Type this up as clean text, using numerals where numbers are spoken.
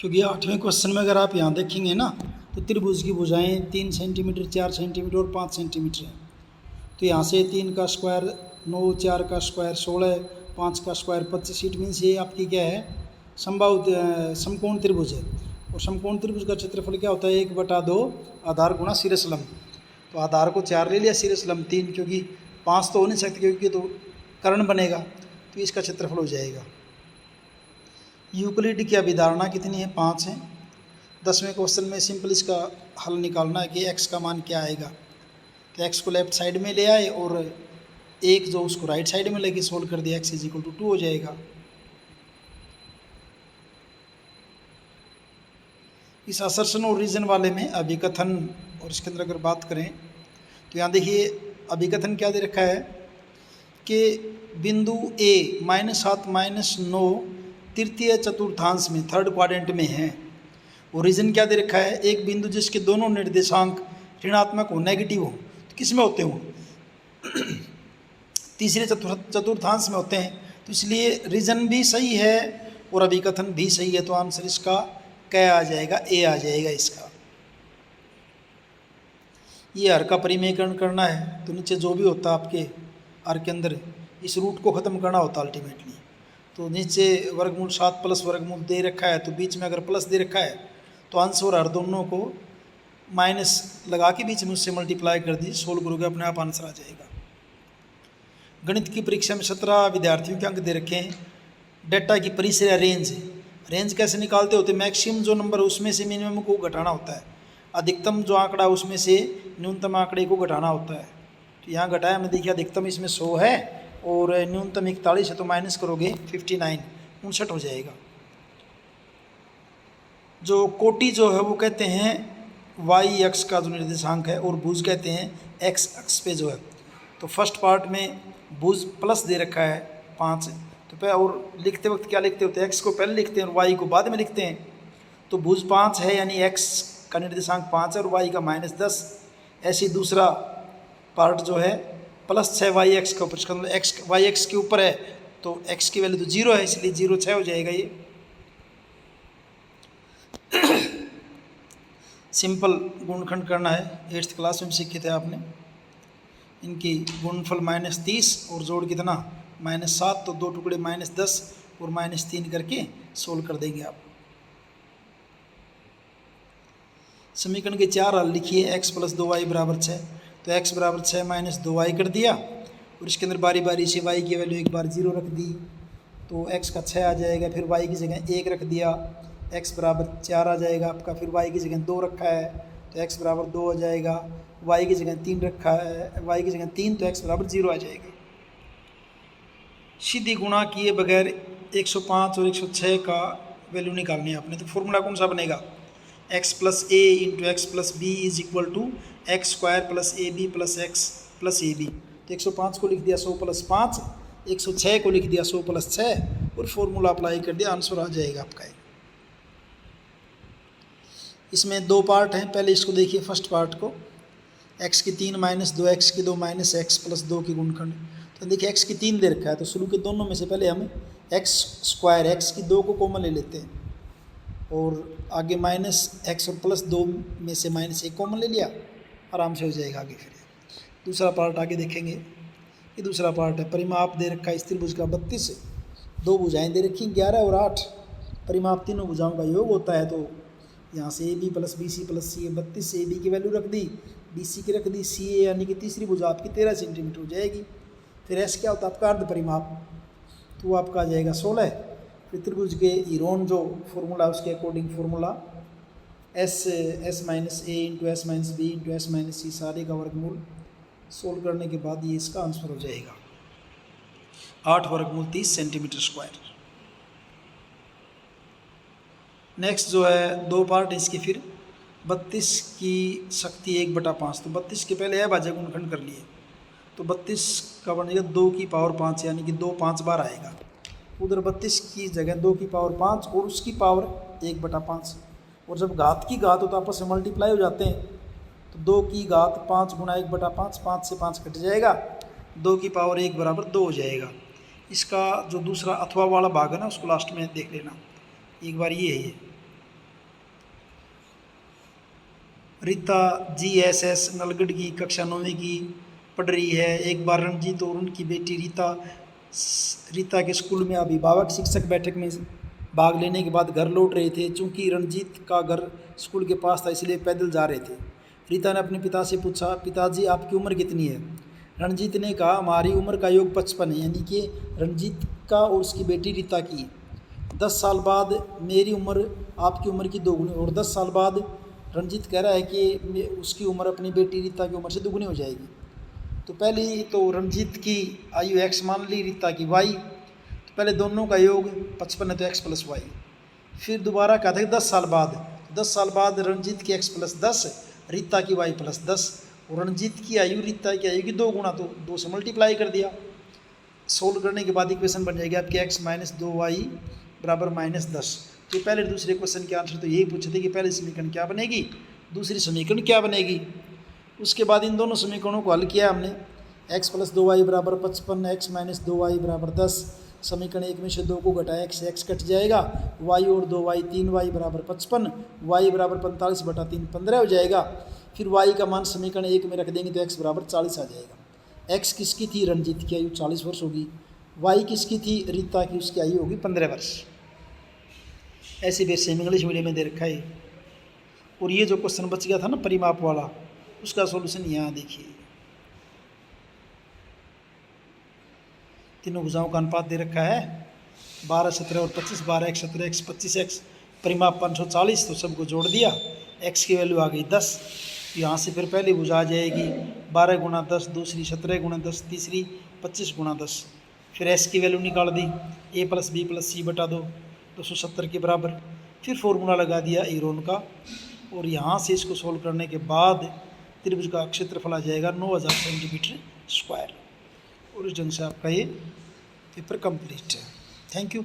क्योंकि 8वें क्वेश्चन में अगर आप यहाँ देखेंगे ना तो त्रिभुज की भुजाएं 3 सेंटीमीटर, 4 सेंटीमीटर और 5 सेंटीमीटर हैं। तो यहाँ से 3 का स्क्वायर 9, 4 का स्क्वायर 16, 5 का स्क्वायर 25। इट मीन्स ये आपकी क्या है, समकोण त्रिभुज है। और समकोण त्रिभुज का क्षेत्रफल क्या होता है, 1/2 आधार गुणा शीर्ष लंब। तो आधार को 4 ले लिया, शीर्ष लंब 3, क्योंकि 5 तो हो नहीं सकते क्योंकि तो कर्ण बनेगा, तो इसका क्षेत्रफल हो जाएगा। यूक्लिड की अभिधारणा कितनी है, 5 है। 10वें क्वेश्चन में सिंपल इसका हल निकालना है कि x का मान क्या आएगा। तो x को लेफ्ट साइड में ले आए और एक जो उसको राइट साइड में लेके सोल्व कर दिया, x = 2 हो जाएगा। इस असर्शन और रीजन वाले में अभिकथन, और इसके अंदर अगर बात करें तो यहाँ देखिए अभिकथन क्या दे रखा है कि बिंदु A -7 -9 तृतीय चतुर्थांश में, थर्ड क्वाड्रेंट में है। और रीजन क्या दे रखा है, एक बिंदु जिसके दोनों निर्देशांक ऋणात्मक हो, नेगेटिव हो, तो किस में होते हो, तीसरे चतुर्थांश में होते हैं। तो इसलिए रीजन भी सही है और अभिकथन भी सही है। तो आंसर इसका क्या आ जाएगा, ए आ जाएगा इसका। ये हर का परिमेयकरण करना है तो नीचे जो भी होता है आपके हर के अंदर इस रूट को ख़त्म करना होता है अल्टीमेटली। तो नीचे वर्गमूल 7 प्लस वर्गमूल दे रखा है, तो बीच में अगर प्लस दे रखा है तो अंश और हर दोनों को माइनस लगा के बीच में उससे मल्टीप्लाई कर दीजिए, सोल्व करोगे अपने आप आंसर आ जाएगा। गणित की परीक्षा में 17 विद्यार्थियों के अंक दे रखे हैं। डेटा की परिसर रेंज कैसे निकालते होते, मैक्सिमम जो नंबर है उसमें से मिनिमम को घटाना होता है, अधिकतम जो आंकड़ा उसमें से न्यूनतम आंकड़े को घटाना होता है। तो यहाँ घटाया मैं देखिए, अधिकतम इसमें 100 है और न्यूनतम 41 है, तो माइनस करोगे 59, 59 हो जाएगा। जो कोटि जो है वो कहते हैं वाई अक्ष का जो निर्देशांक है, और भुज कहते हैं एक्स अक्ष पे जो है। तो फर्स्ट पार्ट में भुज प्लस दे रखा है 5, तो पे और लिखते वक्त क्या लिखते होते हैं, एक्स को पहले लिखते हैं और वाई को बाद में लिखते हैं। तो भुज 5 है यानी एक्स का निर्देशांक 5 है और वाई का -10। ऐसे दूसरा पार्ट जो है +6 वाई एक्स का ऊपर, एक्स वाई एक्स के ऊपर है तो एक्स की वैल्यू तो 0 है, इसलिए 0 6 हो जाएगा ये। सिंपल गुणनखंड करना है, 8th क्लास में सीखे थे आपने। इनकी गुणनफल -30 और जोड़ कितना -7, तो 2 टुकड़े -10 और -3 करके सोल्व कर देंगे आप। समीकरण के 4 हल लिखिए। x + 2y = 6, तो x = 6 - 2y कर दिया और इसके अंदर बारी बारी से y की वैल्यू एक बार 0 रख दी, तो x का 6 आ जाएगा। फिर y की जगह 1 रख दिया, x = 4 आ जाएगा आपका। फिर y की जगह 2 रखा है तो x = 2 हो जाएगा। y की जगह 3 रखा है, y की जगह 3, तो x = 0 आ जाएगा। सीधी गुणा किए बगैर 105 और 106 का वैल्यू निकालनी है आपने। तो फॉर्मूला कौन सा बनेगा, x + a × x + b = x² + ab + x + ab। तो 105 को लिख दिया 100 + 5, 106 को लिख दिया 100 + 6 और फॉर्मूला अप्लाई कर दिया, आंसर आ जाएगा आपका। इसमें 2 पार्ट हैं, पहले इसको देखिए फर्स्ट पार्ट को, x की 3 - 2 x की 2 - x + 2 की गुणनखंड। तो देखिए x की 3 दे रखा है, तो शुरू के दोनों में से पहले हम x² x की 2 को कॉमन ले लेते हैं और आगे -x और +2 में से -1 कॉमन ले लिया, आराम से हो जाएगा आगे। फिर दूसरा पार्ट आगे देखेंगे। ये दूसरा पार्ट है, परिमाप दे रखा है इस त्रिभुज का 32, 2 भुजाएं दे रखी 11 और 8, परिमाप तीनों भुजाओं का योग होता है। तो यहाँ से AB + BC + CA 32, AB की वैल्यू रख दी, BC की रख दी, CA यानी कि तीसरी भुजा आपकी 13 सेंटीमीटर हो जाएगी। फिर S क्या होता है आपका अर्ध परिमाप, तो वो आपका आ जाएगा 16। फिर त्रिभुज के हीरोन जो फॉर्मूला उसके according formula S - A × S - B × S - C सारे का वर्गमूल सोल्व करने के बाद ये इसका आंसर हो जाएगा 8 वर्गमूल 30 सेंटीमीटर²। नेक्स्ट जो है 2 पार्ट इसकी। फिर 32 की शक्ति 1/5, तो 32 के पहले अभाज्य गुणनखंड कर लिए, तो 32 का बनेगा 2 की पावर 5 यानी कि 2 5 बार आएगा। उधर 32 की जगह 2 की पावर 5 और उसकी पावर 1/5, और जब घात की घात हो तो आपस में मल्टीप्लाई हो जाते हैं। तो 2 की घात 5 × 1/5, 5 से 5 कट जाएगा, 2 की पावर 1 = 2 हो जाएगा। इसका जो दूसरा अथवा वाला भाग है ना उसको लास्ट में देख लेना एक बार, ये है ये रीता GSS नलगढ़ की कक्षा 9वीं की पढ़ रही है। एक बार रणजीत और उनकी बेटी रीता के स्कूल में अभिभावक शिक्षक बैठक में भाग लेने के बाद घर लौट रहे थे। चूंकि रणजीत का घर स्कूल के पास था इसलिए पैदल जा रहे थे। रीता ने अपने पिता से पूछा, पिताजी आपकी उम्र कितनी है? रणजीत ने कहा, हमारी उम्र का योग 55 है, यानी कि रणजीत का और उसकी बेटी रीता की। 10 साल बाद मेरी उम्र आपकी उम्र की दोगुनी, और 10 साल बाद रणजीत कह रहा है कि उसकी उम्र अपनी बेटी रीता की उम्र से दुगनी हो जाएगी। तो पहले तो रणजीत की आयु x मान ली, रीता की y। तो पहले दोनों का योग 55 है तो x प्लस वाई। फिर दोबारा कहते हैं 10 साल बाद, 10 साल बाद रणजीत की x प्लस 10, रीता की y प्लस 10, और रणजीत की आयु रीता की आयु की 2 गुना, तो 2 से मल्टीप्लाई कर दिया। सोल्व करने के बाद इक्वेशन बन जाएगी आपकी x माइनस 2y बराबर माइनस 10। तो पहले दूसरे क्वेश्चन के आंसर तो यही पूछे थे कि पहली समीकरण क्या बनेगी, दूसरी समीकरण क्या बनेगी। उसके बाद इन दोनों समीकरणों को हल किया हमने। x प्लस 2y बराबर 55, x माइनस 2y बराबर 10। समीकरण 1 में से 2 को घटाया x से x कट जाएगा, y और 2y 3y बराबर 55, y बराबर 45/3 15 हो जाएगा। फिर y का मान समीकरण 1 में रख देंगे तो x बराबर 40 आ जाएगा। x किसकी थी? रणजीत की आयु 40 वर्ष होगी। y किसकी थी? रीता की, उसकी आयु होगी 15 वर्ष। ऐसे भी सेम इंग्लिश मीडियम में दे रखा है। और ये जो क्वेश्चन बच गया था ना परिमाप वाला, उसका सॉल्यूशन यहाँ देखिए। तीनों भुजाओं का अनुपात दे रखा है 12, 17 और 25, 12x 17x 25x, परिमाप 540। तो सबको जोड़ दिया, x की वैल्यू आ गई 10। यहाँ से फिर पहली भुजा आ जाएगी 12 गुणा 10, दूसरी 17 गुणा 10, तीसरी 25 गुणा 10। फिर s की वैल्यू निकाल दी, a प्लस बी प्लस सी बटा 2, 270 के बराबर। फिर फॉर्मूला लगा दिया एरोन का, और यहाँ से इसको सोल्व करने के बाद त्रिभुज का क्षेत्रफल आ जाएगा 9000 सेंटीमीटर स्क्वायर। और इस ढंग से आपका ये पेपर कंप्लीट है। Thank you.